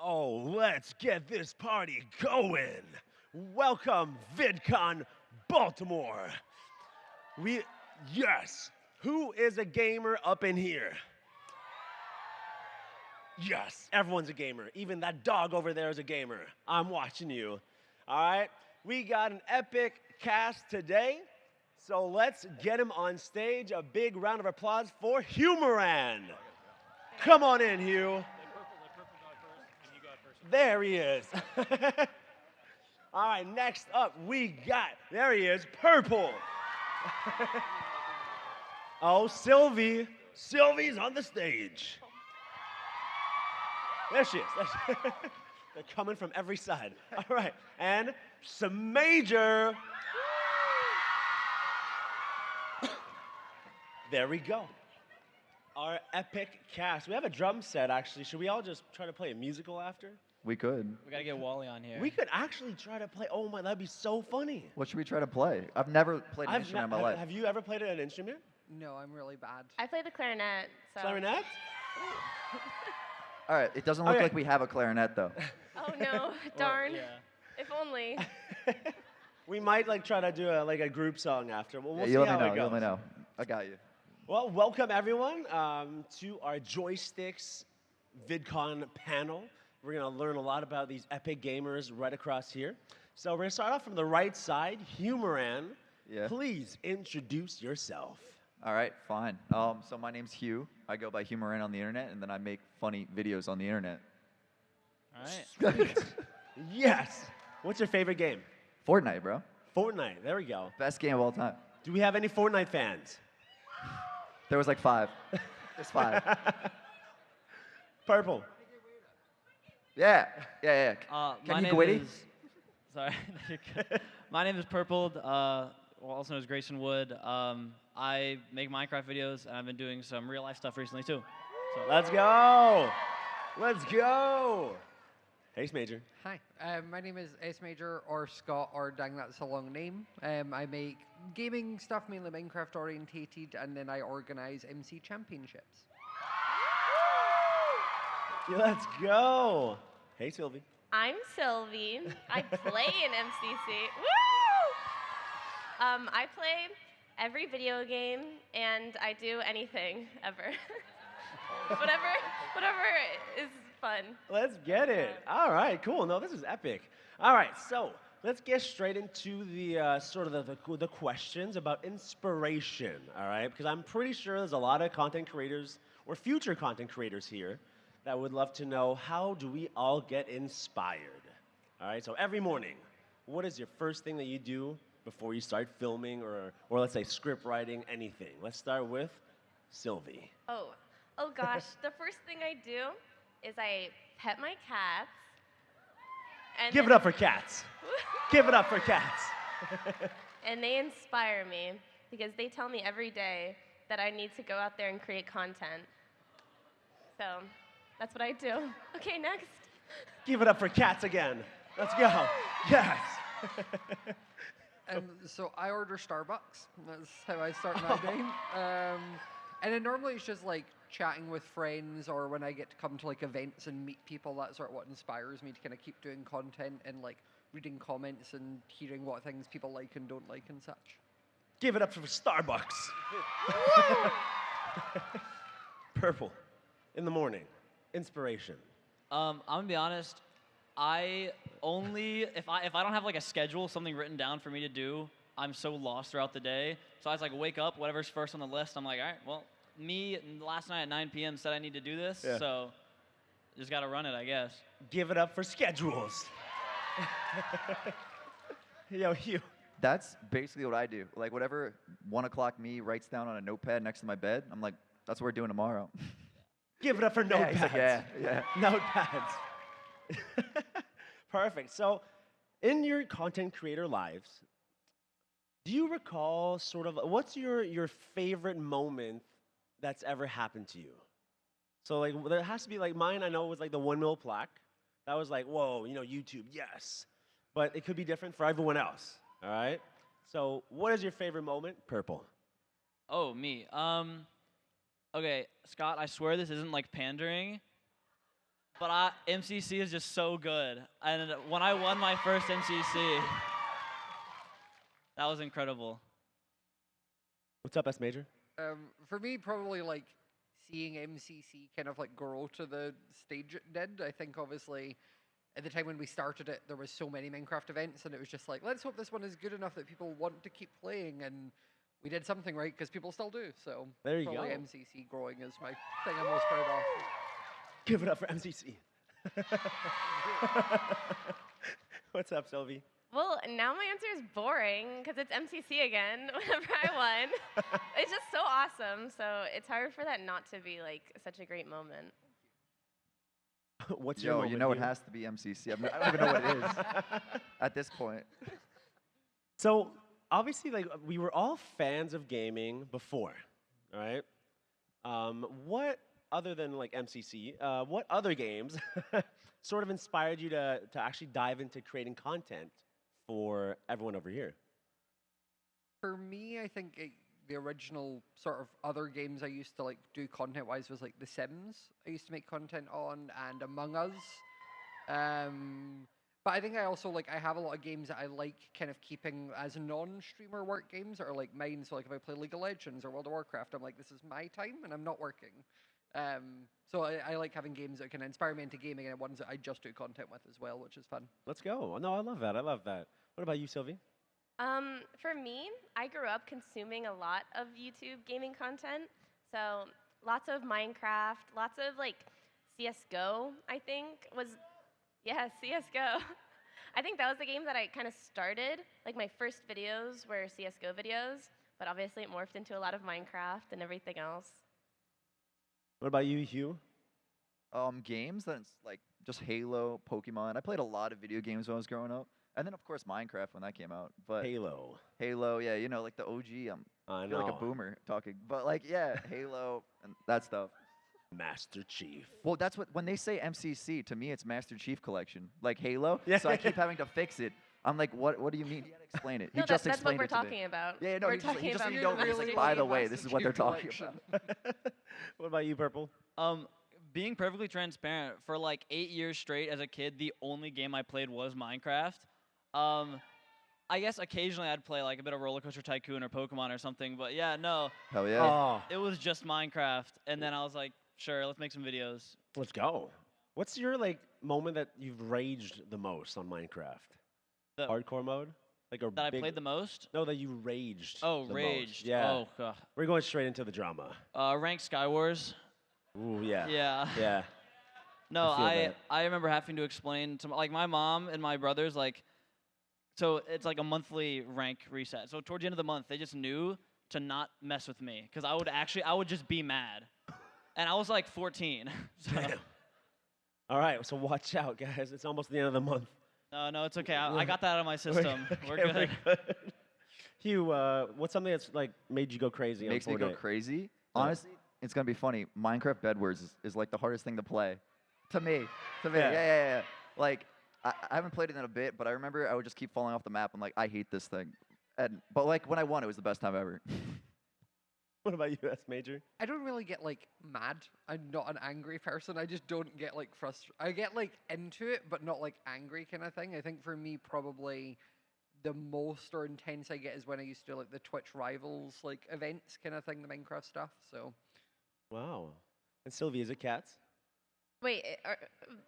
Oh, let's get this party going. Welcome, VidCon Baltimore. We, yes, who is a gamer up in here? Yes, everyone's a gamer. Even that dog over there is a gamer. I'm watching you. All right, we got an epic cast today, so let's get him on stage. A big round of applause for Moran. Come on in, Hugh. There he is. All right, next up we got, there he is, Purple. Oh, Sylvee. Sylvee's on the stage. There she is. They're coming from every side. All right, and Smajor. There we go. Our epic cast. We have a drum set, actually. Should we all just try to play a musical after? We could. We gotta get Wally on here. We could actually try to play. Oh my, that'd be so funny. What should we try to play? I've never played an instrument in my life. Have you ever played an instrument? No, I'm really bad. I play the clarinet. So. Clarinet? All right, it doesn't look Okay. like we have a clarinet though. Oh no, darn. Yeah. If only. We might like try to do a group song after. We'll Yeah, see you let how me know. it You goes. let me know. I got you. Well, welcome everyone to our Joysticks VidCon panel. We're gonna learn a lot about these epic gamers right across here. So we're gonna start off from the right side. Moran, Yeah. please introduce yourself. All right, fine. So my name's Hugh. I go by Moran on the internet, and then I make funny videos on the internet. All right. Yes. What's your favorite game? Fortnite, bro. Fortnite. There we go. Best game of all time. Do we have any Fortnite fans? There was like 5. Just 5. Purple. Yeah. Can My you name Gwitty? is. Sorry. My name is Purple, also known as Grayson Wood. I make Minecraft videos, and I've been doing some real life stuff recently too. So Let's go. Let's go. Hey, Smajor. Hi, my name is Smajor or Scott or dang that's a long name. I make gaming stuff, mainly Minecraft orientated, and then I organize MC championships. Let's go. Hey, Sylvee. I'm Sylvie. I play in MCC. Woo! I play every video game, and I do anything ever. whatever is fun. Let's get it. All right, cool. No, this is epic. All right, so let's get straight into the sort of the questions about inspiration. All right, because I'm pretty sure there's a lot of content creators or future content creators here that would love to know, how do we all get inspired? All right, so every morning, what is your first thing that you do before you start filming or let's say script writing, anything? Let's start with Sylvee. Oh gosh. The first thing I do is I pet my cats. And Give it up for cats. Give it up for cats. And they inspire me because they tell me every day that I need to go out there and create content. So that's what I do. Okay, next. Give it up for cats again. Let's go. Yes. So I order Starbucks. That's how I start my day. And then normally it's just like chatting with friends, or when I get to come to like events and meet people. That's sort of what inspires me to kind of keep doing content and like reading comments and hearing what things people like and don't like and such. Give it up for Starbucks. Purple. In the morning. Inspiration. I'm gonna be honest. I only if I don't have like a schedule, something written down for me to do, I'm so lost throughout the day. So I just like wake up, whatever's first on the list. I'm like, all right, well, me last night at 9 p.m. said I need to do this, Yeah. so just gotta run it, I guess. Give it up for schedules. Yo, Hugh. That's basically what I do. Like whatever 1 o'clock me writes down on a notepad next to my bed, I'm like, that's what we're doing tomorrow. Give it up for Yeah, notepads. he's like, yeah. Notepads. Perfect. So, in your content creator lives, do you recall sort of what's your favorite moment that's ever happened to you? So like there has to be like mine. I know was like the 1 mil plaque. That was like, whoa, YouTube, yes. But it could be different for everyone else. All right. So what is your favorite moment? Purple. Oh, me. Okay, Scott, I swear this isn't like pandering, But MCC is just so good. And when I won my first MCC, that was incredible. What's up, S Major? For me, probably like seeing MCC kind of like grow to the stage it did. I think obviously at the time when we started it, there was so many Minecraft events, and it was just like, let's hope this one is good enough that people want to keep playing, and we did something right because people still do. So There you probably go. MCC growing is my thing I'm most proud of. Give it up for MCC. What's up, Sylvie? Well, now my answer is boring because it's MCC again whenever I won. It's just so awesome. So it's hard for that not to be like such a great moment. What's your Yo, moment, you know it Hugh? has to be MCC. I don't even know what it is at this point. So obviously, like we were all fans of gaming before, all right? What other than like MCC? What other games sort of inspired you to actually dive into creating content for everyone over here? For me, I think the original sort of other games I used to like do content-wise was like The Sims. I used to make content on, and Among Us. But I think I also like I have a lot of games that I like kind of keeping as non-streamer work games that are like mine. So like if I play League of Legends or World of Warcraft, I'm like, this is my time and I'm not working. So I like having games that can inspire me into gaming and ones that I just do content with as well, which is fun. Let's go. No, I love that. I love that. What about you, Sylvie? For me, I grew up consuming a lot of YouTube gaming content. So lots of Minecraft, lots of like CSGO, I think yeah, CSGO. I think that was the game that I kind of started. Like my first videos were CSGO videos, but obviously it morphed into a lot of Minecraft and everything else. What about you, Hugh? Games that's like just Halo, Pokemon. I played a lot of video games when I was growing up, and then of course Minecraft when that came out. But Halo. Halo, yeah, you know, like the OG. I I feel like know. a boomer talking, but like yeah, Halo and that stuff. Master Chief. Well, that's what when they say MCC to me, it's Master Chief Collection, like Halo. Yeah. So I keep having to fix it. I'm like, what do you mean? He had to explain it. No, He just that's what explained we're it to me. talking about. Yeah, no, we're he just talking leaned about over. He's like, really by like the way, Master this is what they're Chief talking Collection. about. What about you, Purple? Being perfectly transparent, for like 8 years straight as a kid, the only game I played was Minecraft. I guess occasionally I'd play like a bit of Roller Coaster Tycoon or Pokemon or something, but yeah, no, Hell yeah. Oh, it was just Minecraft. And then I was like, sure, let's make some videos. let's go. What's your like moment that you've raged the most on Minecraft? The- Hardcore mode? Like a That I big, played the most? No, that you raged. Oh, the raged. Most. Yeah. Oh, God. We're going straight into the drama. Ranked Skywars. Ooh, yeah. Yeah. Yeah. No, I feel that. I remember having to explain to like my mom and my brothers like, so it's like a monthly rank reset. So towards the end of the month, they just knew to not mess with me because I would just be mad, and I was like 14. So, Damn. All right, so watch out, guys. It's almost the end of the month. no, it's okay. I got that out of my system. We're Okay, good. Hugh, what's something that's like made you go crazy? Makes on me go Fortnite? crazy. Honestly, it's gonna be funny. Minecraft Bedwars is like the hardest thing to play. To me. Yeah. Yeah. Like I haven't played it in a bit, but I remember I would just keep falling off the map. I'm like, I hate this thing. But like when I won, it was the best time ever. What about you, S Major? I don't really get like mad. I'm not an angry person. I just don't get like frustrated. I get like into it, but not like angry kind of thing. I think for me, probably the most or intense I get is when I used to do like the Twitch rivals like events kind of thing, the Minecraft stuff. So Wow. And Sylvie, is it cats? Wait,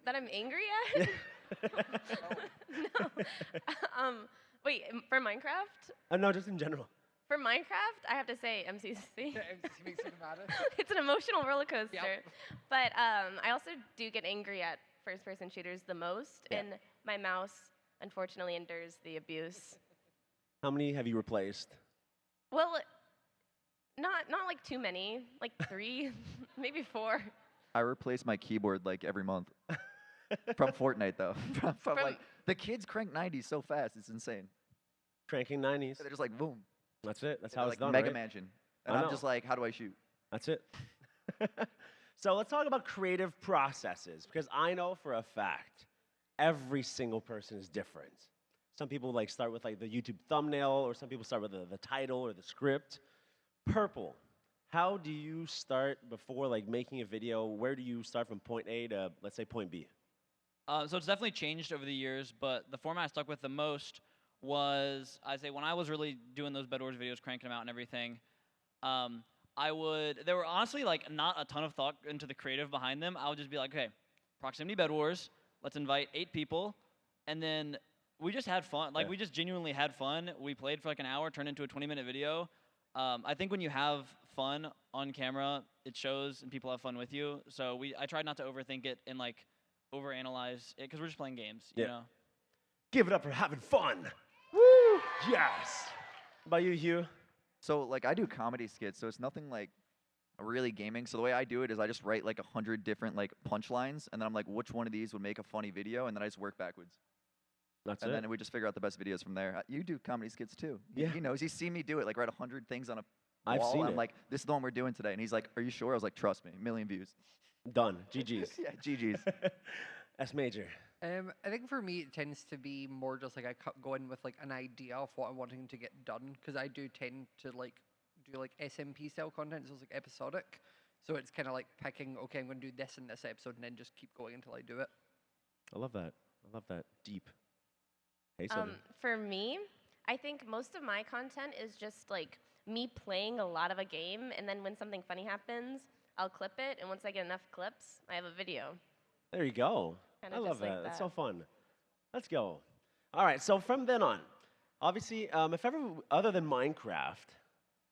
that I'm angry at? No. Wait, for Minecraft? No, just in general. For Minecraft, I have to say MCC. yeah, it makes me mad. It's an emotional roller coaster. Yep. But I also do get angry at first-person shooters the most, Yeah. and my mouse unfortunately endures the abuse. How many have you replaced? Well, not like too many, like 3, maybe 4. I replace my keyboard like every month. From Fortnite though. From like the kids crank 90s so fast, it's insane. Cranking 90s. They're just like boom. That's it. That's They're how like it's done, Mega right? Mansion. I And I'm know. just like, how do I shoot? That's it. So let's talk about creative processes because I know for a fact every single person is different. Some people like start with like the YouTube thumbnail, or some people start with the title or the script. Purple, how do you start before like making a video? Where do you start from point A to let's say point B? So it's definitely changed over the years, but the format I stuck with the most was, I'd say, when I was really doing those Bed Wars videos, cranking them out and everything. There were honestly like not a ton of thought into the creative behind them. I would just be like, okay, proximity Bed Wars. Let's invite 8 people, and then we just had fun. Like we just genuinely had fun. We played for like an hour, turned into a 20-minute video. I think when you have fun on camera, it shows, and people have fun with you. So I tried not to overthink it and like overanalyze it because we're just playing games, you know. Give it up for having fun. Woo! Yes. How about you, Hugh? So like I do comedy skits, so it's nothing like really gaming. So the way I do it is I just write like 100 different like punchlines, and then I'm like, which one of these would make a funny video, and then I just work backwards. That's And it. then we just figure out the best videos from there. You do comedy skits too. Yeah. He knows. He's seen me do it. Like write 100 things on a I've wall. seen I'm it. like, this is the one we're doing today. And he's like, are you sure? I was like, trust me, 1 million views. Done. GG's. Yeah, GG's. Smajor. I think for me it tends to be more just like I go in with like an idea of what I'm wanting to get done, because I do tend to like do like SMP style content, so it's like episodic. So it's kind of like picking, okay, I'm going to do this in this episode, and then just keep going until I do it. I love that. I love that. Deep. Hey, Sylvee. For me, I think most of my content is just like me playing a lot of a game, and then when something funny happens, I'll clip it, and once I get enough clips, I have a video. There you go. Kinda I love just like that. That's so that. fun. Let's go. All right. So from then on, obviously, if ever other than Minecraft,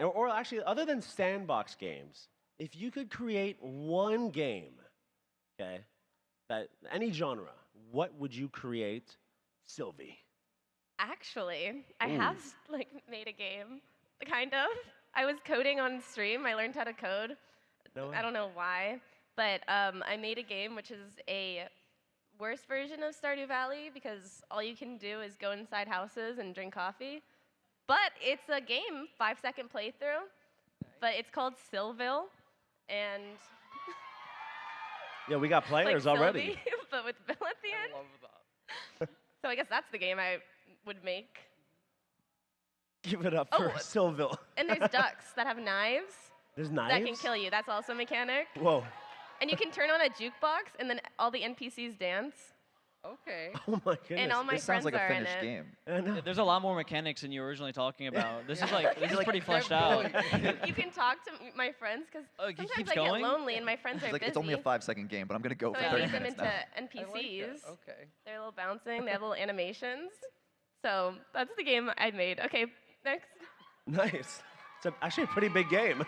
or actually other than sandbox games, if you could create one game, okay, that any genre, what would you create, Sylvie? Actually, I Ooh. have like made a game, kind of. I was coding on stream. I learned how to code. No way. I don't know why, but I made a game which is a worse version of Stardew Valley because all you can do is go inside houses and drink coffee. But it's a game, 5-second playthrough. But it's called Sylville, and Yeah, we got players like already. Sylvie, but with Bill at the I end. love that. So I guess that's the game I would make. Give it up for Oh. Sylville. And there's ducks that have knives There's knives. that can kill you. That's also a mechanic. Whoa. And you can turn on a jukebox, and then all the NPCs dance. Okay. Oh my goodness. And all my This sounds friends like a are in finished it. game. I know. There's a lot more mechanics than you were originally talking about. This is like this is like, pretty fleshed they're out. brilliant. You can talk to my friends because Oh, it sometimes keeps I going? get lonely and my friends He's are like, busy. it's only a 5-second game, but I'm gonna go so for I 30 lead them minutes into now. I like NPCs. it. Okay. They're a little bouncing. They have little animations. So that's the game I made. Okay, next. Nice. It's actually a pretty big game.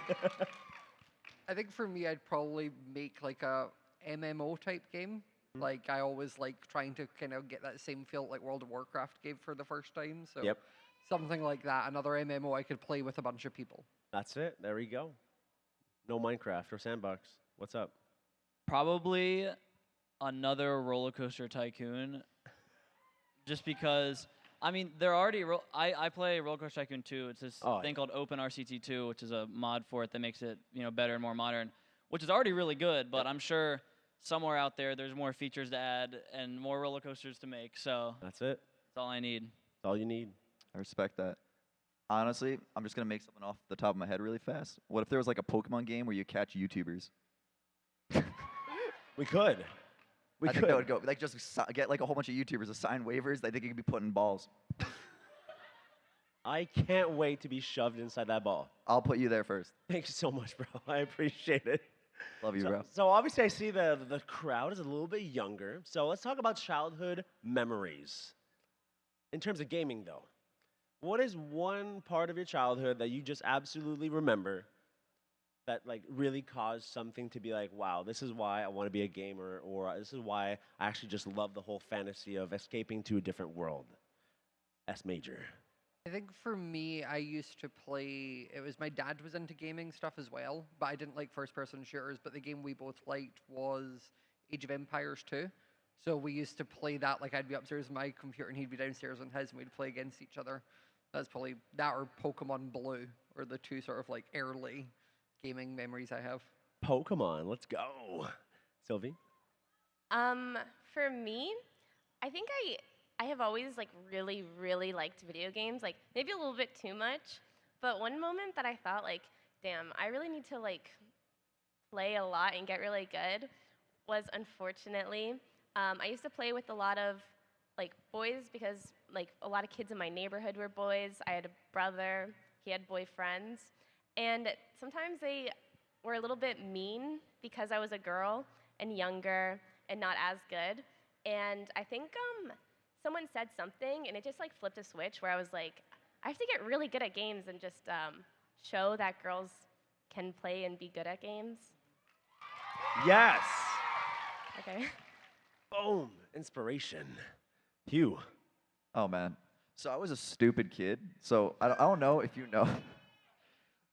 I think for me, I'd probably make like a MMO type game. Like I always like trying to kind of get that same feel like World of Warcraft gave for the first time. So Yep. something like that, another MMO I could play with a bunch of people. That's it. There we go. No Minecraft or sandbox. What's up? Probably another roller coaster tycoon. Just because, I mean, they're already. I play Roller Coaster Tycoon 2. It's this Oh, thing yeah. called OpenRCT2, which is a mod for it that makes it better and more modern, which is already really good. But I'm sure somewhere out there there's more features to add and more roller coasters to make. So That's it. that's all I need. That's all you need. I respect that. Honestly, I'm just gonna make something off the top of my head really fast. What if there was like a Pokemon game where you catch YouTubers? We could. We I could. think that would go. Like just get like a whole bunch of YouTubers to sign waivers. I think you could be putting balls. I can't wait to be shoved inside that ball. I'll put you there first. Thank you so much, bro. I appreciate it. Love you, So, bro. so obviously, I see the crowd is a little bit younger. So let's talk about childhood memories. In terms of gaming, though, what is one part of your childhood that you just absolutely remember that like really caused something to be like, wow, this is why I want to be a gamer, or this is why I actually just love the whole fantasy of escaping to a different world? Smajor. I think for me, I used to play. It was my dad was into gaming stuff as well, but I didn't like first-person shooters. But the game we both liked was Age of Empires 2. So we used to play that. Like I'd be upstairs in my computer and he'd be downstairs on his, and we'd play against each other. That's probably that or Pokemon Blue, or the two sort of like early gaming memories I have. Pokemon, let's go. Sylvie? For me, I think I have always like really liked video games, like maybe a little bit too much. But one moment that I thought like, damn, I really need to like play a lot and get really good was unfortunately, I used to play with a lot of like boys because like a lot of kids in my neighborhood were boys. I had a brother, he had boyfriends, and sometimes they were a little bit mean because I was a girl and younger and not as good. And I think someone said something and it just like flipped a switch where I was like, I have to get really good at games and just show that girls can play and be good at games. Yes. Okay. Boom. Inspiration. Hugh. Oh man. So I was a stupid kid. So I don't know if you know.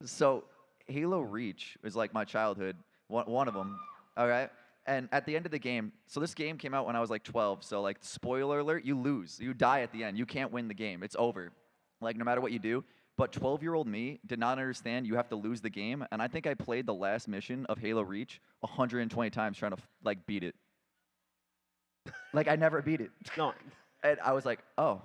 So Halo Reach was like my childhood. One of them. All right. And at the end of the game, so this game came out when I was like 12. So like spoiler alert, you lose. You die at the end. You can't win the game. It's over. Like no matter what you do. But 12-year-old me did not understand you have to lose the game. And I think I played the last mission of Halo Reach 120 times trying to like beat it. Like I never beat it. No. And I was like, oh.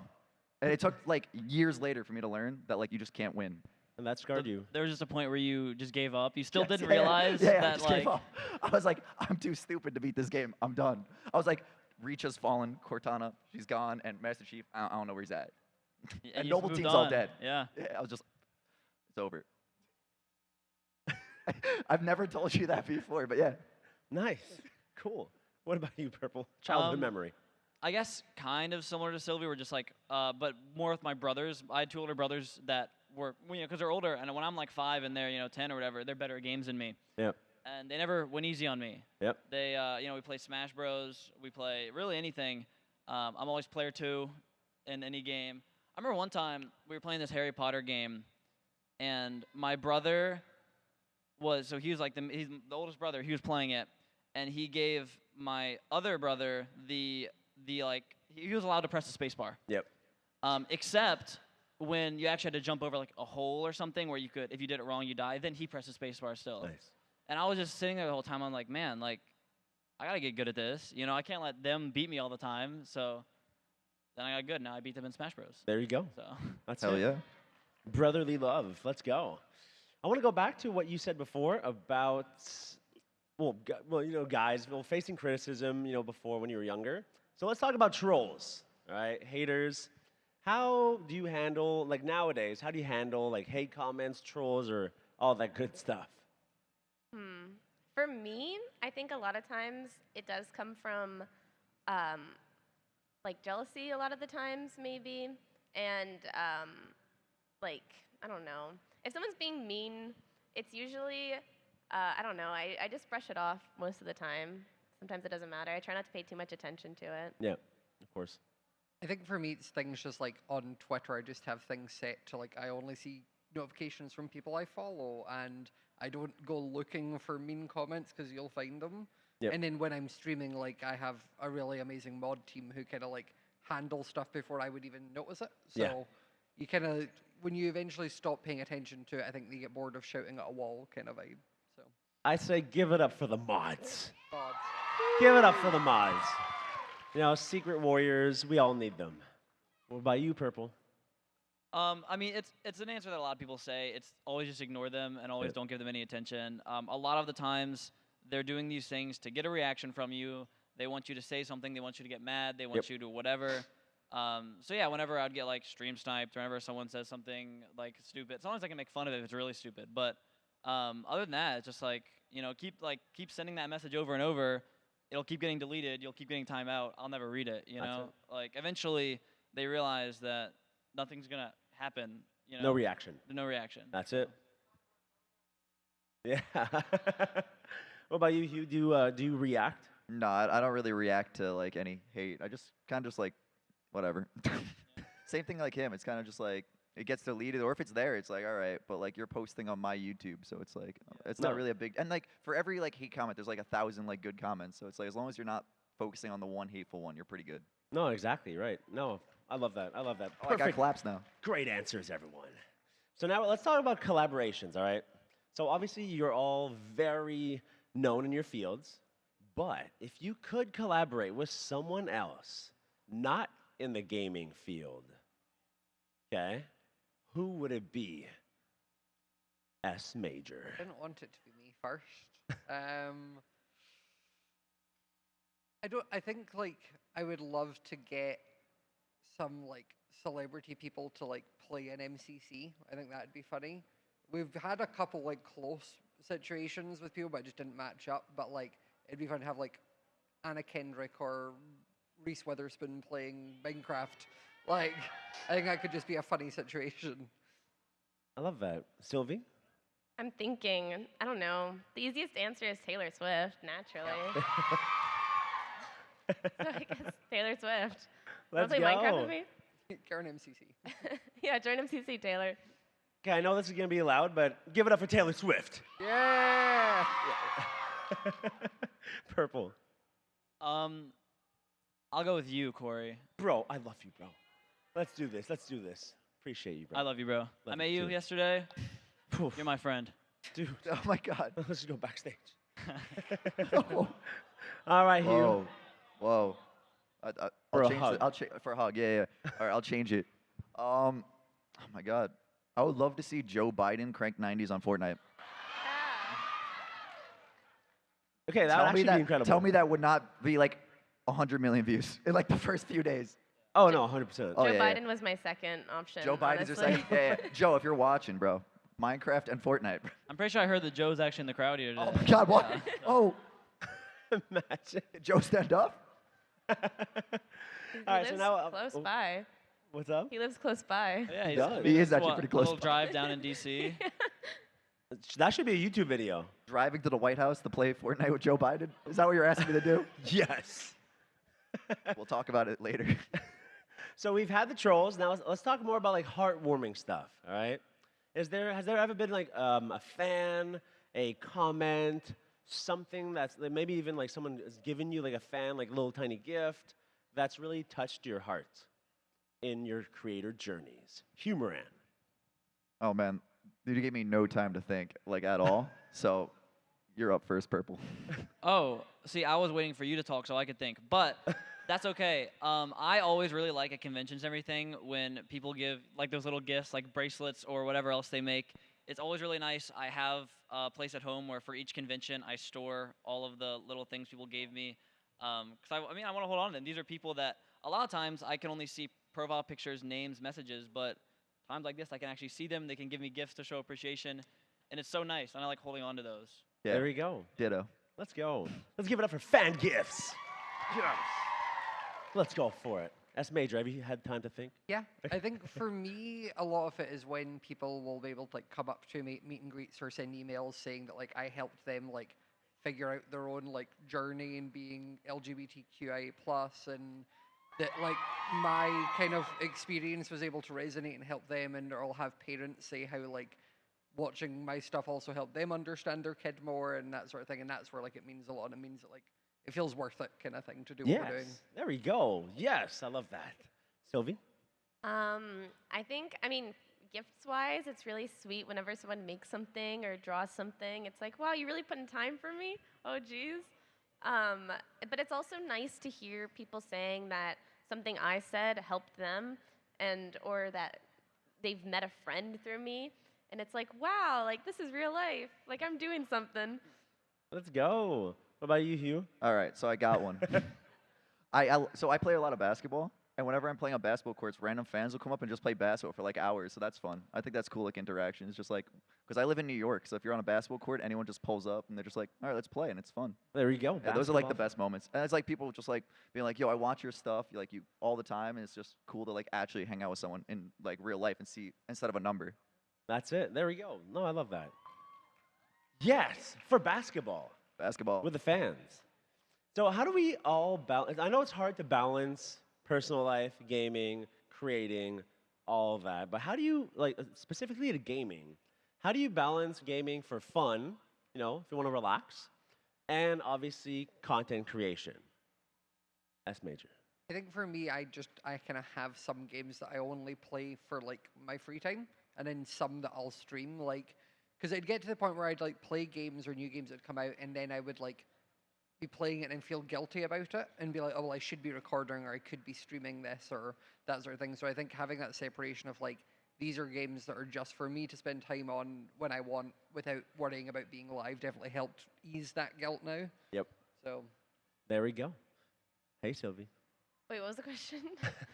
And it took like years later for me to learn that like you just can't win. And that scarred you. There was just a point where you just gave up. You still Yes, didn't yeah, yeah. realize Yeah, I that just like gave up. I was like, I'm too stupid to beat this game. I'm done. I was like, Reach has fallen, Cortana, she's gone, and Master Chief, I don't know where he's at. And you just Noble moved Team's all on. dead. Yeah. Yeah, I was just, it's over. I've never told you that before, but yeah. Nice. Cool. What about you, Purple? Childhood memory. I guess kind of similar to Sylvie. We're just like, but more with my brothers. I had two older brothers that were, because they're older, and when I'm like 5 and they're 10 or whatever, they're better at games than me. Yep. And they never went easy on me. Yep. They, we play Smash Bros. We play really anything. I'm always player 2 in any game. I remember one time we were playing this Harry Potter game, and my brother he was like he's the oldest brother. He was playing it, and he gave my other brother the like he was allowed to press the space bar. Yep. Except when you actually had to jump over like a hole or something where you could, if you did it wrong, you die. Then he pressed the space bar still. Nice. And I was just sitting there the whole time. I'm like, man, like I gotta get good at this. I can't let them beat me all the time. So then I got good. Now I beat them in Smash Bros. There you go. So That's Hell it. yeah. Brotherly love. Let's go. I want to go back to what you said before about, guys, facing criticism, before when you were younger. So let's talk about trolls, all right? Haters. How do you handle, like nowadays, how do you handle like hate comments, trolls, or all that good stuff? For me, I think a lot of times it does come from like jealousy a lot of the times maybe. And like, I don't know. If someone's being mean, it's usually, I don't know, I just brush it off most of the time. Sometimes it doesn't matter. I try not to pay too much attention to it. Yeah, of course. I think for me, it's things just like on Twitter, I just have things set to like, I only see notifications from people I follow, and I don't go looking for mean comments because you'll find them. Yep. And then when I'm streaming, like, I have a really amazing mod team who kind of like handle stuff before I would even notice it. So Yeah. you kind of, when you eventually stop paying attention to it, I think you get bored of shouting at a wall kind of vibe. So, I say give it up for the mods. God. Give it up for the mods. Secret warriors, we all need them. What about you, Purple? I mean, it's an answer that a lot of people say. It's always just ignore them and always don't give them any attention. A lot of the times, they're doing these things to get a reaction from you. They want you to say something. They want you to get mad. They want you to whatever. So yeah, whenever I'd get like stream sniped, whenever someone says something like stupid, sometimes I can make fun of it if it's really stupid. But other than that, it's just like keep sending that message over and over. It'll keep getting deleted. You'll keep getting timeout. I'll never read it. Like eventually they realize that nothing's gonna happen. No reaction. No reaction. That's it. Yeah. What about you, Hugh? Do you react? No, I don't really react to like any hate. I just kind of just like, whatever. Same thing like him. It's kind of just like it gets deleted, or if it's there, it's like all right. But like you're posting on my YouTube, so it's like it's not really a big. And like for every like hate comment, there's like 1,000 like good comments. So it's like as long as you're not focusing on the one hateful one, you're pretty good. No, exactly right. No, I love that. I love that. Oh, I got claps now. Great answers, everyone. So now let's talk about collaborations. All right. So obviously you're all very known in your fields, but if you could collaborate with someone else, not in the gaming field, okay, who would it be? S Major. I didn't want it to be me first. I think like I would love to get some like celebrity people to like play an MCC. I think that'd be funny. We've had a couple like close situations with people, but it just didn't match up. But like it'd be fun to have like Anna Kendrick or Reese Witherspoon playing Minecraft. Like I think that could just be a funny situation. I love that. Sylvie? I'm thinking, I don't know. The easiest answer is Taylor Swift, naturally. So I guess Taylor Swift. Let's Wanna play Minecraft with me? Karen MCC. Yeah, join MCC, Taylor. Okay, I know this is going to be loud, but give it up for Taylor Swift. Yeah. Purple. I'll go with you, Corey. Bro, I love you, bro. Let's do this. Let's do this. Appreciate you, bro. I love you, bro. I Love met you you too. yesterday. Poof. You're my friend. Dude, Oh my God. let's just go backstage. Whoa. All right, Hugh. Whoa. Whoa. For I'll a change hug. it. For a hug. Yeah. All right, I'll change it. Oh my God. I would love to see Joe Biden crank 90s on Fortnite. Okay, that would actually be incredible. Tell me that would not be like 100 million views in like the first few days. Oh, no, 100%. Oh, Joe yeah, yeah. Biden was my second option. Joe Biden's your honestly. second. Yeah. Joe, if you're watching, bro, Minecraft and Fortnite. I'm pretty sure I heard that Joe's actually in the crowd here today. Oh my God, what? Yeah. Oh, Imagine. did Joe stand up? He All right, lives so now, close oh. by. What's up? He lives close by. Yeah, he's, does. He is actually what, pretty A close little by. drive down in D.C. That should be a YouTube video. Driving to the White House to play Fortnite with Joe Biden? Is that what you're asking me to do? Yes. We'll talk about it later. So we've had the trolls. Now let's talk more about like heartwarming stuff. All right. Has there ever been like a fan, a comment, something that's like, maybe even like someone has given you like a fan like a little tiny gift that's really touched your heart in your creator journeys? Moran. Oh man, dude, you gave me no time to think like at all. So you're up first, Purple. Oh, see, I was waiting for you to talk so I could think, but that's okay. I always really like at conventions and everything when people give like those little gifts, like bracelets or whatever else they make. It's always really nice. I have a place at home where for each convention I store all of the little things people gave me. Because I mean, I want to hold on to them. These are people that a lot of times I can only see profile pictures, names, messages, but times like this I can actually see them. They can give me gifts to show appreciation, and it's so nice. And I like holding on to those. Yeah. There we go. Ditto. Let's go. Let's give it up for fan gifts. Yes. Let's go for it. S Major, have you had time to think? Yeah, I think for me, a lot of it is when people will be able to like come up to me, meet and greets, or send emails saying that like I helped them like figure out their own like journey in being LGBTQIA plus, and that like my kind of experience was able to resonate and help them, and I'll have parents say how like watching my stuff also helped them understand their kid more and that sort of thing, and that's where like it means a lot, and it means that like it feels worth it kind of thing to do what we're doing. There we go. Yes, I love that. Sylvie? I think, I mean, gifts-wise, it's really sweet whenever someone makes something or draws something. It's like, wow, you really put in time for me? Oh, geez. But it's also nice to hear people saying that something I said helped them, and or that they've met a friend through me. And it's like, wow, like this is real life. Like I'm doing something. Let's go. What about you, Hugh? All right, so I got one. So I play a lot of basketball, and whenever I'm playing on basketball courts, random fans will come up and just play basketball for like hours. So that's fun. I think that's cool, like interaction. It's just like because I live in New York, so if you're on a basketball court, anyone just pulls up and they're just like, all right, let's play, and it's fun. There we go. Yeah, those are like the Basketball. best moments, and it's like people just like being like, yo, I watch your stuff, like you all the time, and it's just cool to like actually hang out with someone in like real life and see instead of a number. That's it. There we go. No, I love that. Yes, for basketball Basketball. with the fans. So how do we all balance? I know it's hard to balance personal life, gaming, creating, all of that. But how do you, like, specifically to gaming, how do you balance gaming for fun, you know, if you want to relax, and obviously content creation? S Major. I think for me, I kind of have some games that I only play for like my free time, and then some that I'll stream. Like, because I'd get to the point where I'd like play games or new games that come out, and then I would like be playing it and feel guilty about it, and be like, oh well, I should be recording or I could be streaming this or that sort of thing. So I think having that separation of like these are games that are just for me to spend time on when I want without worrying about being live definitely helped ease that guilt now. Yep. So There we go. Hey, Sylvie. Wait, what was the question?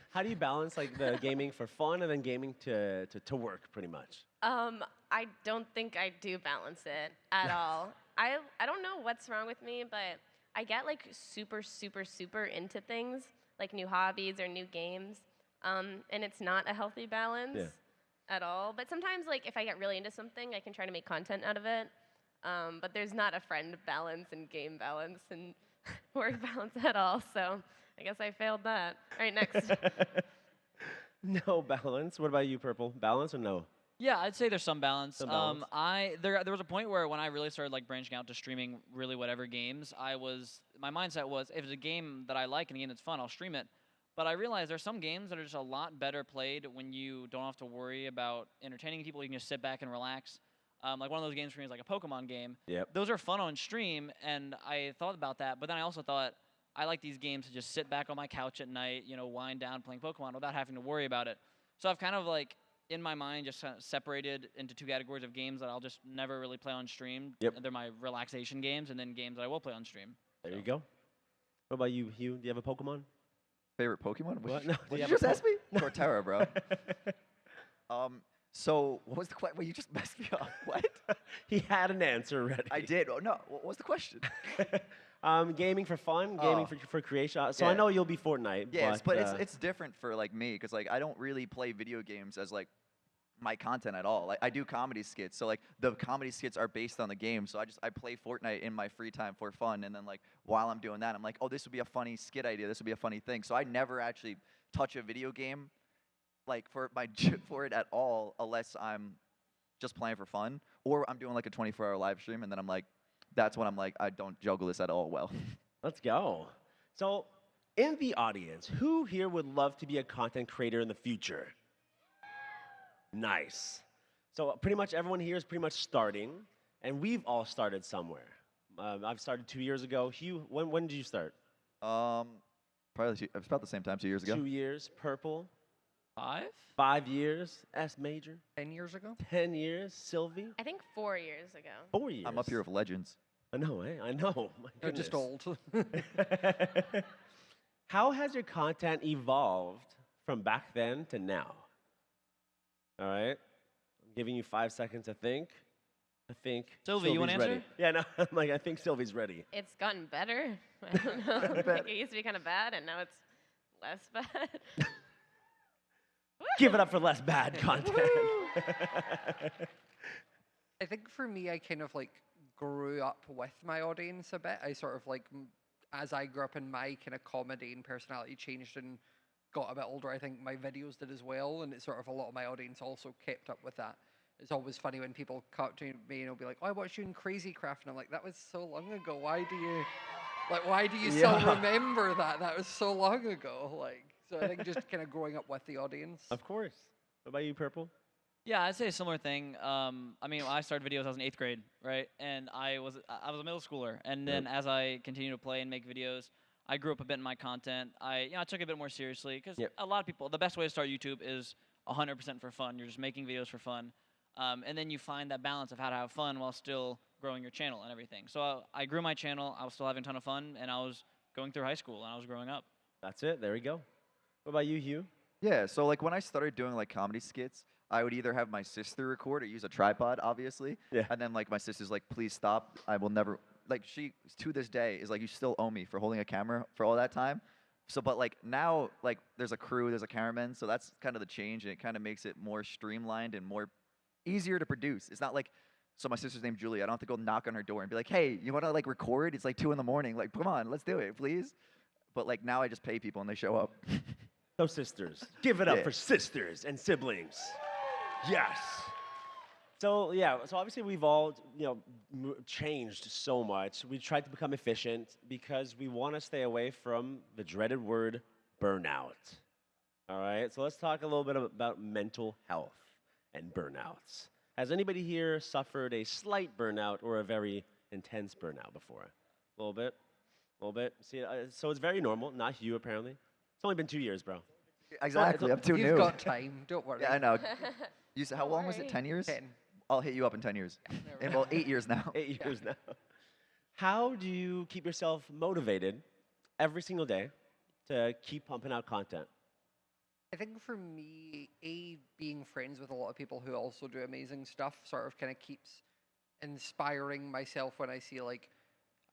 How do you balance like the gaming for fun and then gaming to work, pretty much? I don't think I do balance it at all. I don't know what's wrong with me, but I get like super into things, like new hobbies or new games, and it's not a healthy balance at all. But sometimes, like if I get really into something, I can try to make content out of it. But there's not a friend balance and game balance and work balance at all. So I guess I failed that. All right, next. No balance. What about you, Purple? Balance or no? Yeah, I'd say there's some balance. Some balance. There was a point where when I really started like branching out to streaming really whatever games, my mindset was if it's a game that I like and a game that's fun, I'll stream it. But I realized there's some games that are just a lot better played when you don't have to worry about entertaining people. You can just sit back and relax. Like one of those games for me is like a Pokemon game. Yep. Those are fun on stream, and I thought about that. But then I also thought I like these games to just sit back on my couch at night, wind down playing Pokemon without having to worry about it. So I've kind of like in my mind just kind of separated into two categories of games that I'll just never really play on stream. Yep. They're my relaxation games, and then games that I will play on stream. There you go. What about you, Hugh? Do you have a Pokemon? Favorite Pokemon? What? No, do What you did have you a just ask me? Torterra, bro. So what was the question? Wait, you just messed me up. What? He had an answer ready. I did. Oh no. What was the question? Gaming for fun, gaming Oh. for creation. So I Yeah. know you'll be Fortnite. Yes, but uh, it's different for like me because like I don't really play video games as like my content at all. Like I do comedy skits, so like the comedy skits are based on the game. So I play Fortnite in my free time for fun, and then like while I'm doing that, I'm like, oh, this would be a funny skit idea. This would be a funny thing. So I never actually touch a video game like for it at all unless I'm just playing for fun or I'm doing like a 24-hour live stream, and then I'm like, that's when I'm like, I don't juggle this at all well. Let's go. So, in the audience, who here would love to be a content creator in the future? Nice. So, pretty much everyone here is pretty much starting, and we've all started somewhere. I've started 2 years ago. Hugh, when did you start? Probably it's about the same time 2 years ago. 2 years. Purple. 5? 5 years. Smajor. 10 years ago? 10 years. Sylvie. I think 4 years ago. 4 years. I'm up here with legends. I know, eh? I know. My They're just goodness. old. How has your content evolved from back then to now? All right. I'm giving you 5 seconds to think. I think Sylvie, you wanna Sylvie's ready. answer? Yeah, no, I'm like, I think Sylvie's ready. It's gotten better. I don't know. Like, it used to be kind of bad, and now it's less bad. Give it up for less bad content. I think for me, I kind of like grew up with my audience a bit. I sort of like, as I grew up and my kind of comedy and personality changed and got a bit older, I think my videos did as well. And it's sort of a lot of my audience also kept up with that. It's always funny when people come up to me and will be like, oh, I watched you in Crazy Craft. And I'm like, that was so long ago. Why do you still Yeah. remember that? That was so long ago. Like, so I think just kind of growing up with the audience. Of course. What about you, Purple? Yeah, I'd say a similar thing. I mean, when I started videos, I was in 8th grade, right? And I was a middle schooler. And then as I continue to play and make videos, I grew up a bit in my content. I took it a bit more seriously because a lot of people, the best way to start YouTube is 100% for fun. You're just making videos for fun. And then you find that balance of how to have fun while still growing your channel and everything. So I grew my channel. I was still having a ton of fun, and I was going through high school, and I was growing up. That's it. There we go. What about you, Hugh? Yeah, so like when I started doing like comedy skits, I would either have my sister record or use a tripod, obviously. Yeah. And then like my sister's like, please stop. I will never, like she to this day is like, you still owe me for holding a camera for all that time. So, but like now, like there's a crew, there's a cameraman, so that's kind of the change, and it kind of makes it more streamlined and more easier to produce. It's not like, so my sister's named Julie. I don't have to go knock on her door and be like, hey, you want to like record? It's like 2 a.m. Like, come on, let's do it, please. But like now I just pay people and they show up. So sisters. Give it up Yeah. for sisters and siblings. Yes. So yeah, so obviously we've all, changed so much. We tried to become efficient because we want to stay away from the dreaded word burnout. All right? So let's talk a little bit about mental health and burnouts. Has anybody here suffered a slight burnout or a very intense burnout before? A little bit? A little bit? See, so it's very normal. Not you, apparently. It's only been 2 years, bro. Exactly. I'm too You've new. got time. Don't worry. Yeah, I know. You said how Don't long was it? worry. 10 years? 10. I'll hit you up in 10 years. There we In, go. well, 8 years now. 8 years now. How do you keep yourself motivated every single day to keep pumping out content? I think for me, being friends with a lot of people who also do amazing stuff sort of kind of keeps inspiring myself when I see like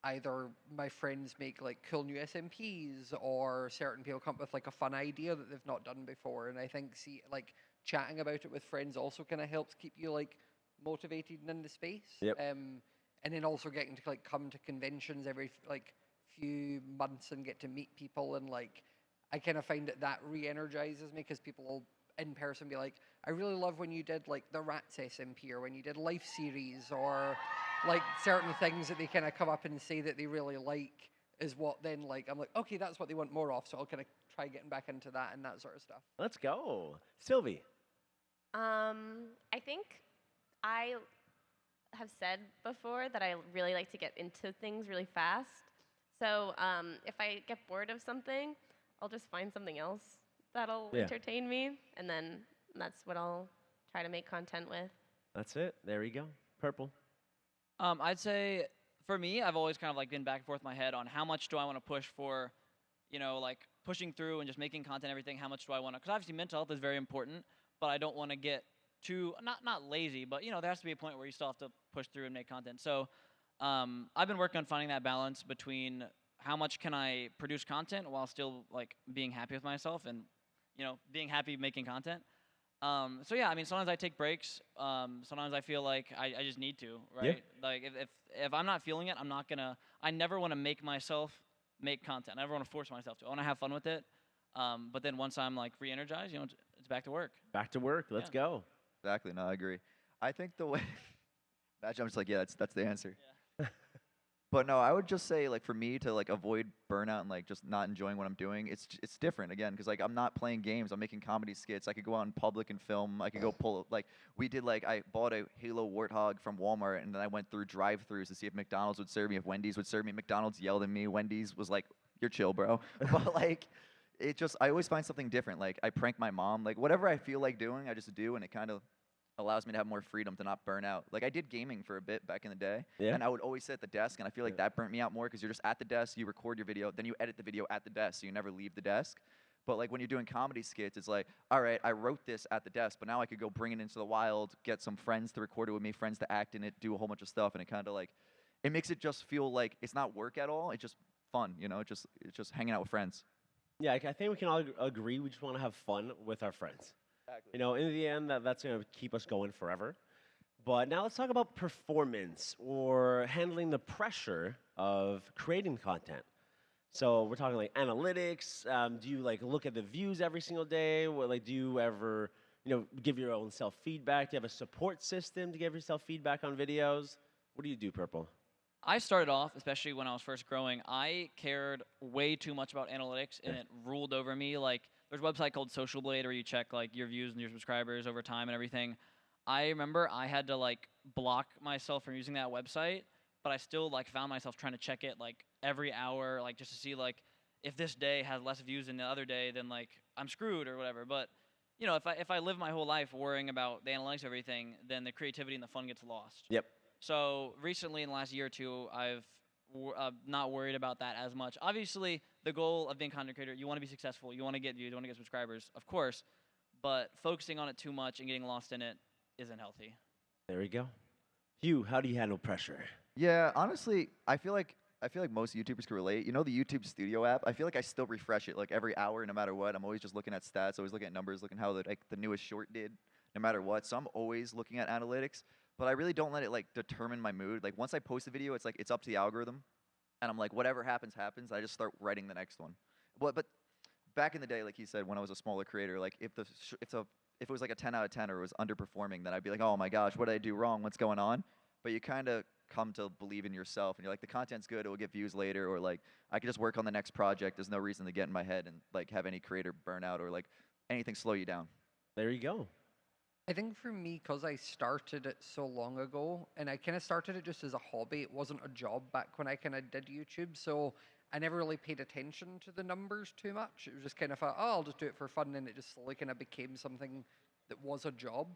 either my friends make like cool new SMPs or certain people come up with like a fun idea that they've not done before. And I think like chatting about it with friends also kind of helps keep you like motivated and in the space. Yep. And then also getting to like come to conventions every like few months and get to meet people and like I kind of find that re-energizes me because people will in person be like, I really love when you did like the Rats SMP or when you did Life Series or like certain things that they kind of come up and say that they really like is what then like I'm like, okay, that's what they want more of, so I'll kind of try getting back into that and that sort of stuff. Let's go. Sylvie. I think I have said before that I really like to get into things really fast. So if I get bored of something, I'll just find something else that'll Yeah. entertain me, and then that's what I'll try to make content with. That's it. There you go. Purple. I'd say for me, I've always kind of like been back and forth in my head on how much do I want to push for, like pushing through and just making content, everything. How much do I want to? Because obviously mental health is very important, but I don't want to get too not lazy, but there has to be a point where you still have to push through and make content. So I've been working on finding that balance between how much can I produce content while still like being happy with myself and being happy making content. So yeah, I mean, sometimes I take breaks. Sometimes I feel like I just need to, right? Like if I'm not feeling it, I'm not gonna. I never want to make myself make content. I never want to force myself to. I want to have fun with it. But then once I'm like re-energized, it's back to work. Back to work. Let's go. Exactly. No, I agree. I think the way. Imagine I'm just like, yeah, that's the answer. Yeah. But no, I would just say like for me to like avoid burnout and like just not enjoying what I'm doing, it's different again because like I'm not playing games. I'm making comedy skits. I could go out in public and film. I could go pull like we did like I bought a Halo Warthog from Walmart and then I went through drive-throughs to see if McDonald's would serve me, if Wendy's would serve me. McDonald's yelled at me. Wendy's was like, "You're chill, bro." But like I always find something different. Like I prank my mom. Like whatever I feel like doing, I just do, and it kind of allows me to have more freedom to not burn out. Like I did gaming for a bit back in the day, Yeah. and I would always sit at the desk, and I feel like that burnt me out more because you're just at the desk, you record your video, then you edit the video at the desk, so you never leave the desk. But like when you're doing comedy skits, it's like, all right, I wrote this at the desk, but now I could go bring it into the wild, get some friends to record it with me, friends to act in it, do a whole bunch of stuff, and it kind of like, it makes it just feel like it's not work at all. It's just fun, it's just hanging out with friends. Yeah, I think we can all agree. We just want to have fun with our friends. Exactly. In the end, that's going to keep us going forever. But now let's talk about performance or handling the pressure of creating content. So we're talking like analytics. Do you like look at the views every single day? Like, do you ever, give your own self feedback? Do you have a support system to give yourself feedback on videos? What do you do, Purple? I started off, especially when I was first growing, I cared way too much about analytics, and it ruled over me. Like, there's a website called Social Blade where you check like your views and your subscribers over time and everything. I remember I had to like block myself from using that website, but I still like found myself trying to check it like every hour, like just to see like if this day has less views than the other day, then like I'm screwed or whatever. But if I live my whole life worrying about the analytics of everything, then the creativity and the fun gets lost. Yep. So recently, in the last year or two, I've not worried about that as much. Obviously, the goal of being a content creator, you want to be successful, you want to get views, you want to get subscribers, of course. But focusing on it too much and getting lost in it isn't healthy. There we go. Hugh, how do you handle pressure? Yeah, honestly, I feel like most YouTubers can relate. You know the YouTube Studio app? I feel like I still refresh it like every hour, no matter what. I'm always just looking at stats, always looking at numbers, looking how the newest short did, no matter what. So I'm always looking at analytics, but I really don't let it like determine my mood. Like once I post a video, it's like it's up to the algorithm, and I'm like whatever happens, happens. I just start writing the next one. But back in the day, like he said, when I was a smaller creator, like if it was like a 10 out of 10 or it was underperforming, then I'd be like, oh my gosh, what did I do wrong? What's going on? But you kind of come to believe in yourself, and you're like, the content's good, it will get views later, or like I could just work on the next project. There's no reason to get in my head and like have any creator burnout or like anything slow you down. There you go. I think for me, because I started it so long ago, and I kind of started it just as a hobby, it wasn't a job back when I kind of did YouTube, so I never really paid attention to the numbers too much. It was just kind of oh, I'll just do it for fun, and it just slowly kind of became something that was a job.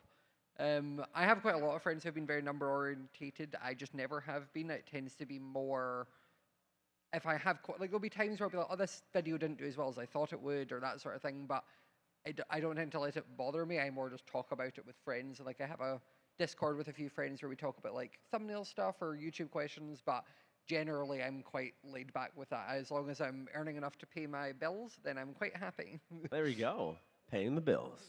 I have quite a lot of friends who have been very number orientated. I just never have been. It tends to be more if I have like there'll be times where I'll be like, oh, this video didn't do as well as I thought it would, or that sort of thing. But I don't tend to let it bother me. I more just talk about it with friends. Like I have a Discord with a few friends where we talk about like thumbnail stuff or YouTube questions, but generally I'm quite laid back with that. As long as I'm earning enough to pay my bills, then I'm quite happy. There we go. Paying the bills.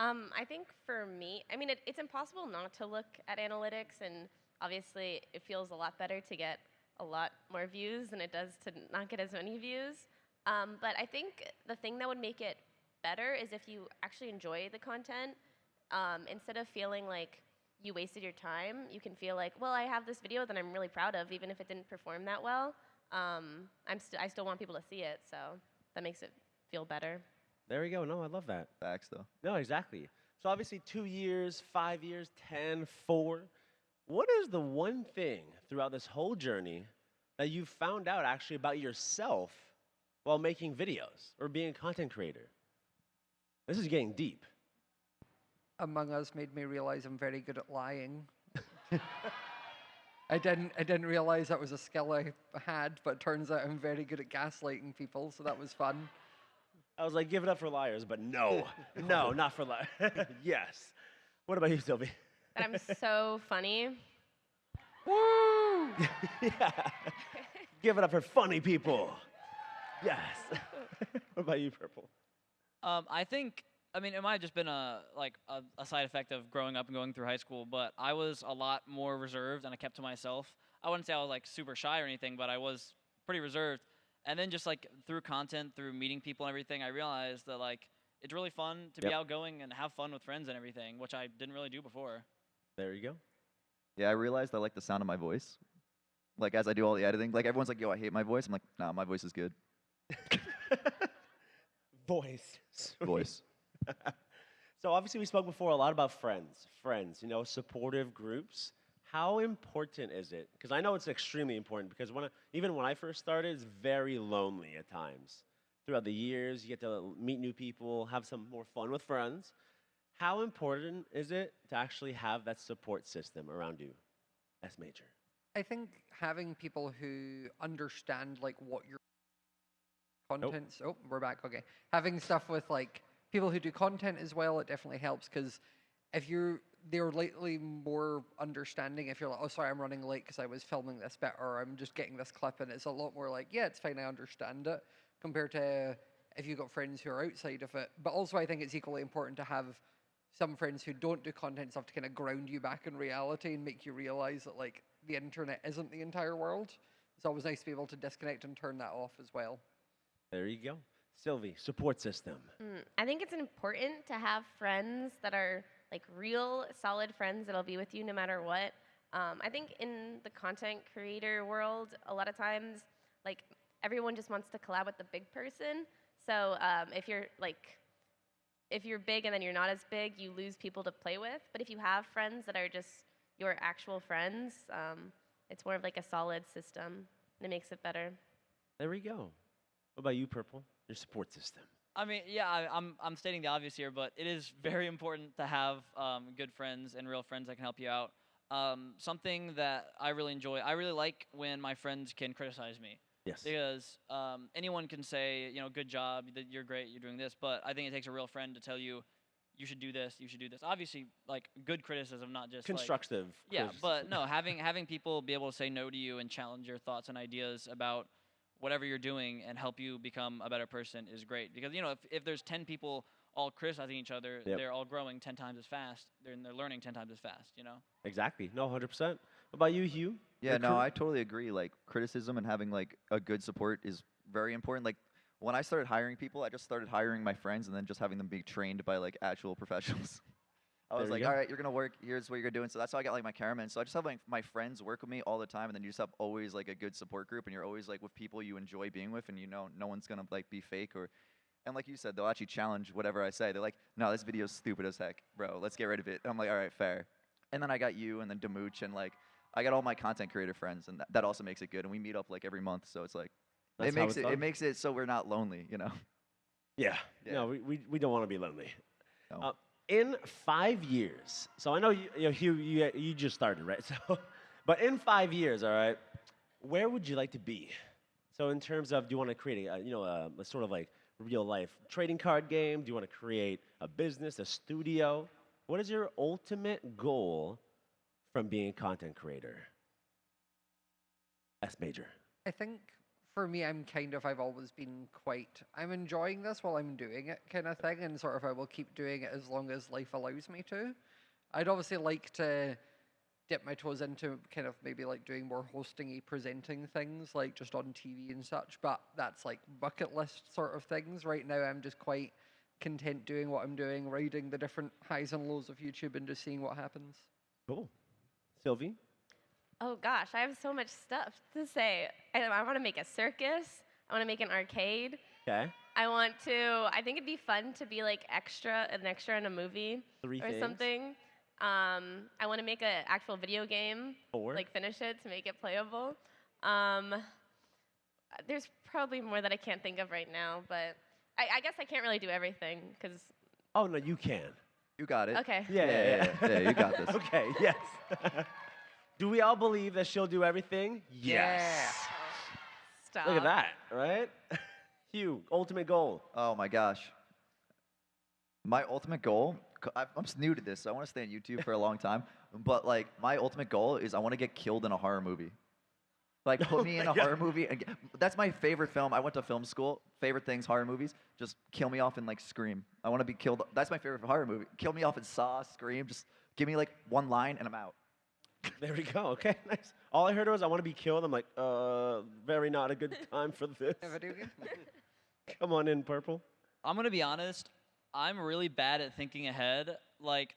I think for me, I mean, it's impossible not to look at analytics, and obviously it feels a lot better to get a lot more views than it does to not get as many views. But I think the thing that would make it better is if you actually enjoy the content. Instead of feeling like you wasted your time, you can feel like, well, I have this video that I'm really proud of, even if it didn't perform that well. I still want people to see it, so that makes it feel better. There we go. No, I love that. Facts, though. No, exactly. So obviously 2 years, 5 years, 10, 4. What is the one thing throughout this whole journey that you found out actually about yourself while making videos or being a content creator? This is getting deep. Among Us made me realize I'm very good at lying. I didn't realize that was a skill I had, but it turns out I'm very good at gaslighting people, so that was fun. I was like, give it up for liars, but no. No, not for liars. Yes. What about you, Sylvie? And I'm so funny. Woo! Yeah. Give it up for funny people. Yes. What about you, Purple? I think, I mean, it might have just been a side effect of growing up and going through high school, but I was a lot more reserved and I kept to myself. I wouldn't say I was like super shy or anything, but I was pretty reserved. And then just like through content, through meeting people and everything, I realized that like it's really fun to be outgoing and have fun with friends and everything, which I didn't really do before. There you go. Yeah, I realized I like the sound of my voice. Like as I do all the editing, like everyone's like, "Yo, I hate my voice." I'm like, "Nah, my voice is good." Voice. Voice. So obviously we spoke before a lot about friends, you know, supportive groups. How important is it? Because I know it's extremely important because even when I first started, it's very lonely at times. Throughout the years, you get to meet new people, have some more fun with friends. How important is it to actually have that support system around you, Smajor? I think having people who understand like what your contents. Oh, we're back. Okay, having stuff with like people who do content as well, it definitely helps because if they're lately more understanding. If you're like, oh, sorry, I'm running late because I was filming this bit, or I'm just getting this clip, and it's a lot more like, yeah, it's fine, I understand it, compared to if you've got friends who are outside of it. But also, I think it's equally important to have some friends who don't do content stuff to kind of ground you back in reality and make you realize that like the internet isn't the entire world. It's always nice to be able to disconnect and turn that off as well. There you go. Sylvie, support system. I think it's important to have friends that are like real solid friends that'll be with you no matter what. I think in the content creator world, a lot of times, like everyone just wants to collab with the big person. So if you're big and then you're not as big, you lose people to play with. But if you have friends that are just your actual friends, it's more of like a solid system, and it makes it better. There we go. What about you, Purple? Your support system. I mean, yeah, I'm stating the obvious here, but it is very important to have good friends and real friends that can help you out. Something that I really enjoy, I really like when my friends can criticize me. Yes. Because anyone can say, you know, good job, that you're great, you're doing this, but I think it takes a real friend to tell you, you should do this, you should do this. Obviously, like good criticism, not just constructive. Yeah, criticism. but no, having people be able to say no to you and challenge your thoughts and ideas about whatever you're doing and help you become a better person is great. Because, you know, if there's 10 people all criticizing each other, they're all growing 10 times as fast. They're learning 10 times as fast, you know? Exactly. No, 100%. What about you, Hugh? Yeah, Your no, crew? I totally agree. Like criticism and having like a good support is very important. Like when I started hiring people, I just started hiring my friends and then just having them be trained by like actual professionals. I was There like, you go. all right, you're gonna work. Here's what you're doing. So that's how I got like my cameraman. So I just have like my friends work with me all the time, and then you just have always like a good support group, and you're always like with people you enjoy being with, and you know no one's gonna like be fake or. And like you said, they'll actually challenge whatever I say. They're like, no, this video's stupid as heck, bro. Let's get rid of it. And I'm like, all right, fair. And then I got you, and then Demooch, and like I got all my content creator friends, and that also makes it good. And we meet up like every month, so it's like That's it how makes it's it done? makes it so we're not lonely, you know. Yeah. Yeah. No, we don't want to be lonely. No. In 5 years, so I know Hugh, you just started, right? So, but in 5 years, all right, where would you like to be? So, in terms of, do you want to create a sort of like real life trading card game? Do you want to create a business, a studio? What is your ultimate goal from being a content creator? S major. I think for me, I've always been I'm enjoying this while I'm doing it kind of thing, and sort of I will keep doing it as long as life allows me to. I'd obviously like to dip my toes into kind of maybe like doing more hosting-y, presenting things, like just on TV and such, but that's like bucket list sort of things. Right now, I'm just quite content doing what I'm doing, riding the different highs and lows of YouTube and just seeing what happens. Cool. Sylvie? Oh gosh, I have so much stuff to say. I want to make a circus. I want to make an arcade. Okay. I think it'd be fun to be like an extra in a movie Three or things. something. I want to make an actual video game. 4. Like finish it to make it playable. Um, there's probably more that I can't think of right now, but I guess I can't really do everything because. Oh, no, you can. You got it. Okay. Yeah, you got this. Okay, yes. Do we all believe that she'll do everything? Yes. Stop. Look at that, right? Hugh, ultimate goal. Oh my gosh. My ultimate goal, I'm just new to this, so I want to stay on YouTube for a long time. But like, my ultimate goal is I want to get killed in a horror movie. Like, put me in a horror movie. And that's my favorite film. I went to film school. Favorite things, horror movies. Just kill me off and like Scream. I want to be killed. That's my favorite horror movie. Kill me off in Saw, Scream. Just give me like one line and I'm out. There we go. Okay, nice. All I heard was I want to be killed. I'm like, very not a good time for this. A video game? Come on in, Purple. I'm gonna be honest. I'm really bad at thinking ahead. Like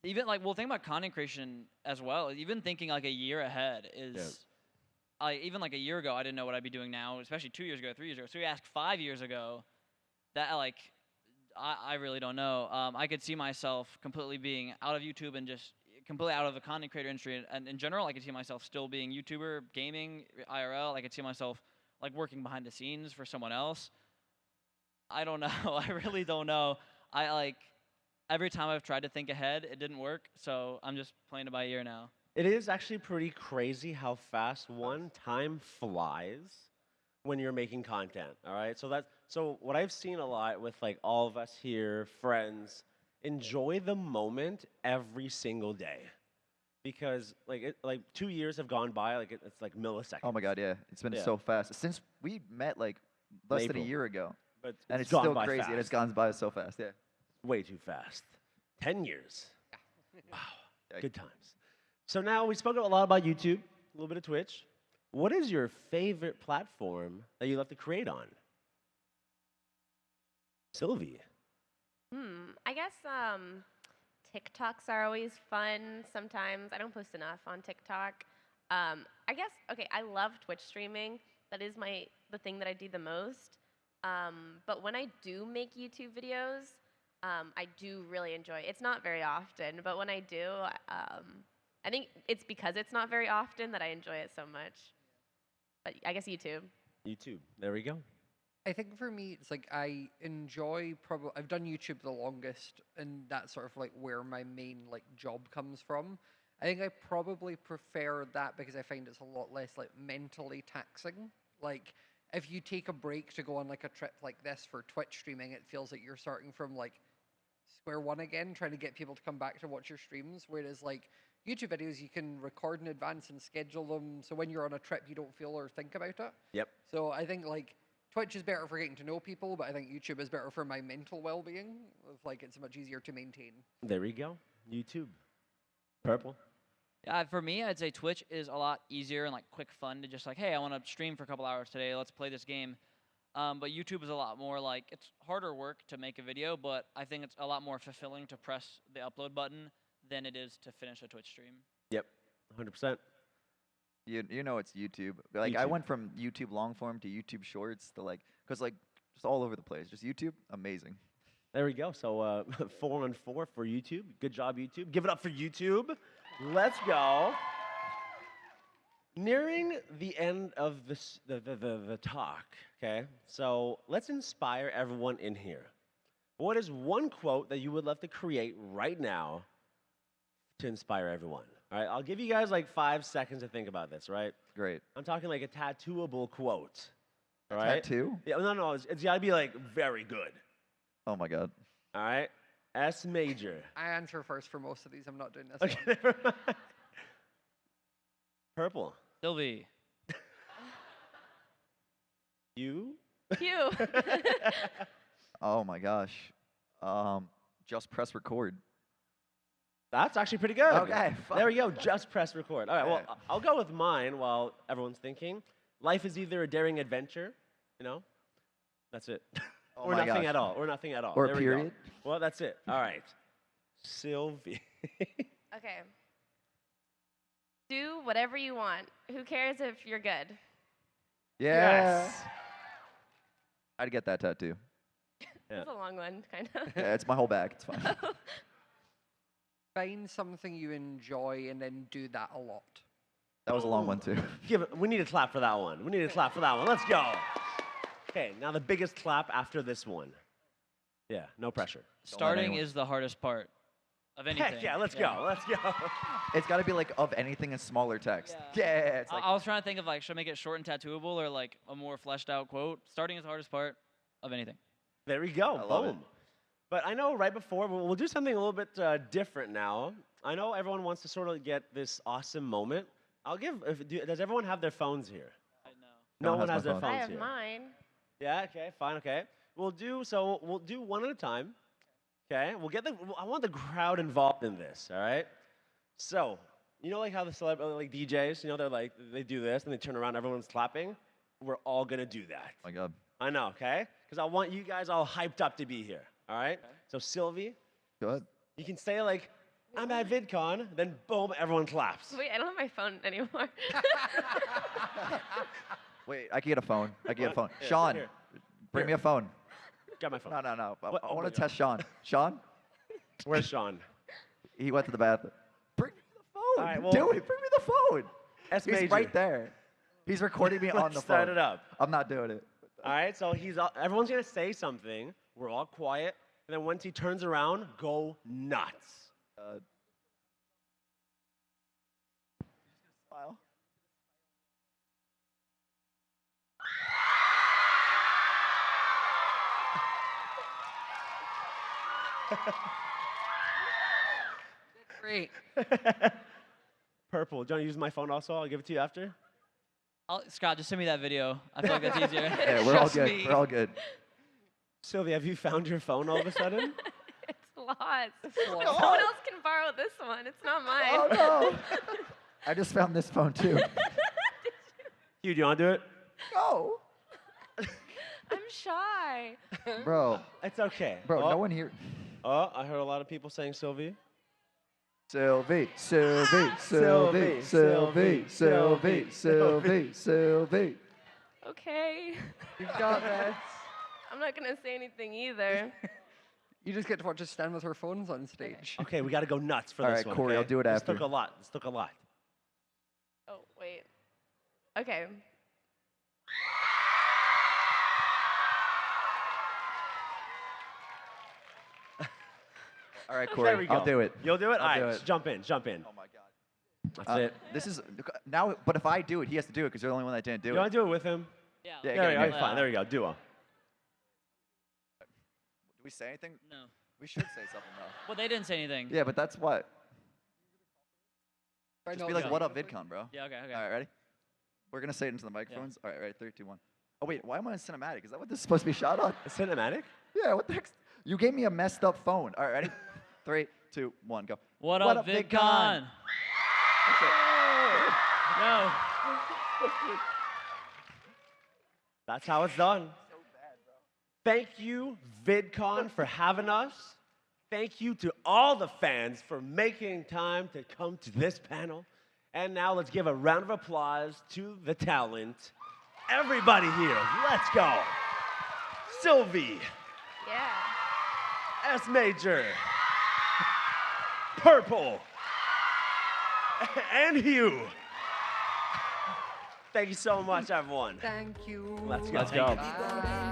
think about content creation as well. Even thinking like a year ahead is. Even like a year ago, I didn't know what I'd be doing now, especially 2 years ago, 3 years ago. So you ask 5 years ago, that like, I really don't know. I could see myself completely being out of YouTube and just completely out of the content creator industry. And in general, I could see myself still being YouTuber, gaming, IRL. I could see myself like working behind the scenes for someone else. I don't know. I really don't know. Every time I've tried to think ahead, it didn't work. So I'm just playing it by ear now. It is actually pretty crazy how fast time flies when you're making content. All right, so what I've seen a lot with like all of us here, friends, enjoy the moment every single day, because like 2 years have gone by, like it's like milliseconds. Oh my God, yeah. It's been so fast. Since we met like less than a April. year ago. But And it's gone still by crazy, and it's fast. gone by so fast, yeah. Way too fast. 10 years. Wow, Yeah. good times. So now we spoke a lot about YouTube, a little bit of Twitch. What is your favorite platform that you love to create on? Sylvie. I guess TikToks are always fun sometimes. I don't post enough on TikTok. I guess, okay, I love Twitch streaming. That is the thing that I do the most. But when I do make YouTube videos, I do really enjoy it. It's not very often, but when I do, I think it's because it's not very often that I enjoy it so much. But I guess YouTube. YouTube. There we go. I think for me, it's like I enjoy I've done YouTube the longest, and that's sort of like where my main like job comes from. I think I probably prefer that because I find it's a lot less like mentally taxing. Like if you take a break to go on like a trip like this for Twitch streaming, it feels like you're starting from like square one again, trying to get people to come back to watch your streams. Whereas like YouTube videos, you can record in advance and schedule them, so when you're on a trip, you don't feel or think about it. Yep. So I think like Twitch is better for getting to know people, but I think YouTube is better for my mental well-being. Like it's much easier to maintain. There we go. YouTube. Purple. For me, I'd say Twitch is a lot easier and like quick fun to just like, hey, I want to stream for a couple hours today. Let's play this game. But YouTube is a lot more like, it's harder work to make a video, but I think it's a lot more fulfilling to press the upload button than it is to finish a Twitch stream. Yep. 100%. You know it's YouTube. Like I YouTube. went from YouTube long form to YouTube Shorts to like, cause like just all over the place. Just YouTube, amazing. There we go. So 4 on 4 for YouTube. Good job, YouTube. Give it up for YouTube. Let's go. Nearing the end of the talk, okay? So let's inspire everyone in here. What is one quote that you would love to create right now to inspire everyone? All right, I'll give you guys like 5 seconds to think about this, right? Great. I'm talking like a tattooable quote. All right? Tattoo? Yeah, no, it's got to be like very good. Oh my God. All right? Smajor. I answer first for most of these. I'm not doing this one. Okay, never mind. Purple. Sylvee. You? You. Oh my gosh. Just press record. That's actually pretty good. Okay, There we go. Just press record. All right, well, Okay. I'll go with mine while everyone's thinking. Life is either a daring adventure, you know? That's it. Oh or my nothing gosh. at all. Or nothing at all. Or There a we go. period. Well, that's it. All right. Sylvee. Okay. Do whatever you want. Who cares if you're good? Yeah. Yes. I'd get that tattoo. Yeah. It's a long one, kind of. Yeah, it's my whole back. It's fine. Find something you enjoy and then do that a lot. That was a long one too. We need a clap for that one. We need a clap for that one. Let's go. Okay, now the biggest clap after this one. Yeah, no pressure. Starting anyone- is the hardest part of anything. Heck yeah, let's go. Let's go. It's got to be like of anything in smaller text. Yeah. Yeah. It's like I was trying to think of like, should I make it short and tattooable or like a more fleshed out quote? Starting is the hardest part of anything. There we go. I love it. Boom. But I know right before, we'll do something a little bit different now. I know everyone wants to sort of get this awesome moment. Does everyone have their phones here? I know. No one one has has my their phone. I phones have here. mine. Yeah, okay, fine, okay. We'll do one at a time. Okay? I want the crowd involved in this, all right? So, you know like how the like DJs, you know, they do this and they turn around, everyone's clapping? We're all gonna do that. oh my God. I know, okay? Because I want you guys all hyped up to be here, all right? So Sylvee, Good. you can say like, I'm at VidCon, then boom, everyone claps. Wait, I don't have my phone anymore. Wait, I can get a phone. I can get a phone. Here, Sean, here. bring me a phone. Got my phone. No. I What? want Oh, to test Sean. Sean, Where's Sean? he went to the bathroom. Bring me the phone. All right, well- Do it. Bring me the phone. S He's major. right there. He's recording me on Let's the start phone. it up. I'm not doing it. All right, so everyone's gonna say something. We're all quiet, and then once he turns around, go nuts. Smile. Great. Purple. Do you want to use my phone also? I'll give it to you after. Scott, just send me that video. I feel like that's easier. Yeah, we're all Trust good. me. We're all good. Sylvie, have you found your phone all of a sudden? It's lost. lost. Someone else can borrow this one. It's not mine. Oh no! I just found this phone too. Hugh, do you want to do it? No, I'm shy. bro. It's okay. Bro, oh, no one here. Oh, I heard a lot of people saying Sylvie. Sylvie, Sylvie, Sylvie, Sylvie, Sylvie, Sylvie, Sylvie. Okay. You've got this. I'm not gonna say anything either. You just get to watch us stand with our phones on stage. Okay, we got to go nuts for All this right, one. Corey, okay? I'll do it after. This took a lot. This took a lot. Oh wait. Okay. All right, There Corey, we go. I'll do it. You'll do it? I'll All do right, it. jump in, jump in. Oh my God. That's it. This is now, but if I do it, he has to do it because you're the only one that didn't do You it. want to do it with him? Yeah. Yeah, There we get go. it. Fine. There we go. Duo. Do we say anything? No. We should say something though. Well, they didn't say anything. Yeah, but that's what. I Just know be like, that. what up, VidCon, bro? Yeah, okay. All right, ready? We're gonna say it into the microphones. All right, ready? 3, 2, 1. Oh wait, why am I in cinematic? Is that what this is supposed to be shot on? A cinematic? Yeah, what the heck? You gave me a messed up phone. All right, ready? 3, 2, 1, go. What up, VidCon? No. That's how it's done. Thank you, VidCon, for having us. Thank you to all the fans for making time to come to this panel. And now let's give a round of applause to the talent. Everybody here, let's go. Sylvee, Yeah. Smajor, Purple, and Hugh. Thank you so much, everyone. Thank you. Let's go. Let's go. Bye.